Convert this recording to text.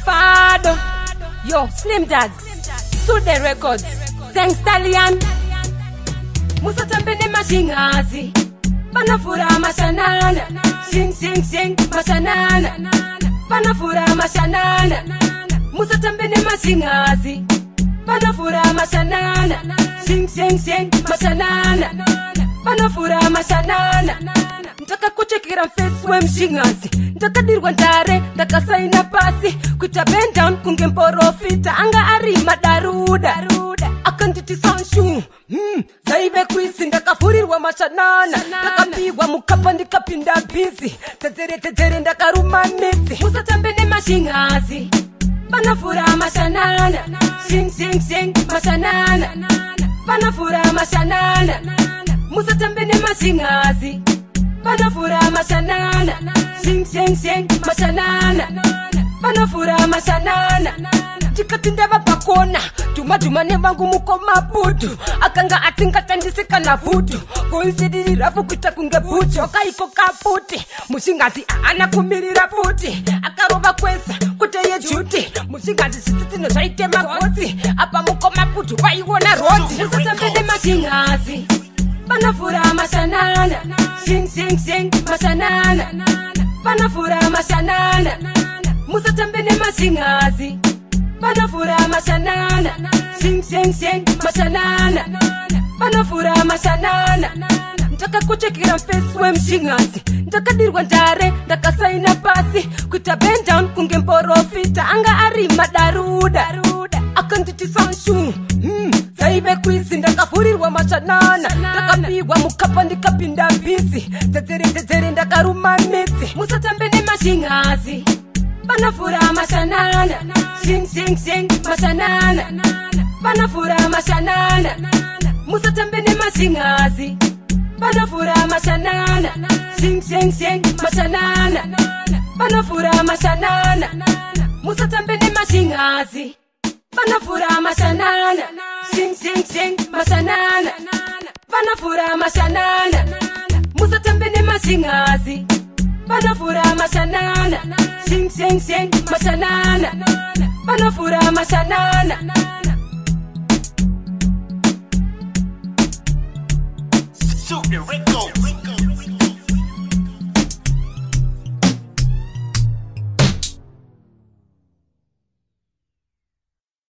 Fado, yo, Slim Dags, Sude Records, Sang Stallion, Musa Tambene Mashingazi, Panafura Mashanana, Sing Sing Sing Mashanana, Panafura Mashanana, Musa Tambene Mashingazi, Panafura Mashanana, Sing Sing Sing Mashanana, Panafura Mashanana. Ndaka kuchekira mfeswe mshingazi, ndaka dirwa ndare, ndaka saina pasi, kuita bend down kungemporofita, anga arima daruda, akanditi sanshu, zaibe kwisi, ndaka furirwa mashanana, ndaka piwa mukapa ndikapinda busy, tetere ndaka rumaniti, Musa Tambene Mashingazi, Panafura Mashanana, Sing Sing Sing Mashanana, Panafura Mashanana, Musa Tambene Mashingazi, Panafura Mashanana, Sing Sing Sing Mashanana, Panafura Mashanana. Tikatindava pakona, Duma nevangu muko mabudu, akanga atinga tandisika na vudu, koinsidirira fukuita kunge bucho, kaiko kaputi, Mushingazi anakumirira futi, akarova kwesa kuteye juti, Mushingazi situtino zaite magoti, apa muko mabudu vaiwona roti. Musa Tambene Mashingazi, Panafura Mashanana, Sing Sing Sing Mashanana, Panafura Mashanana, Musa Tambene Mashingazi, Panafura Mashanana, Sing Sing Sing Mashanana, Panafura Mashanana. Ndaka kuchekira mfeswe mshingazi, ndaka dirwa ndare, ndaka saina pasi, kuita bend down kungemporofita, anga arima daruda, akanditi sanshu, zaibe kwisi, ndaka furirwa mashanana, ndaka piwa mukapa ndikapinda busy, tetere ndaka rumaniti, Musa Tambene Mashingazi, Panafura Mashanana, Sing Sing Sing Mashanana, Panafura Mashanana, Musa Tambene Mashingazi, Panafura Mashanana, Sing Sing Sing Mashanana, Panafura Mashanana, Musa Tambene Mashingazi, Panafura Mashanana, Sing Sing Sing Mashanana, Panafura Mashanana, Musa Tambene Mashingazi, Panafura Mashanana, Sing Sing Sing Mashanana, Panafura Mashanana. Sude Records.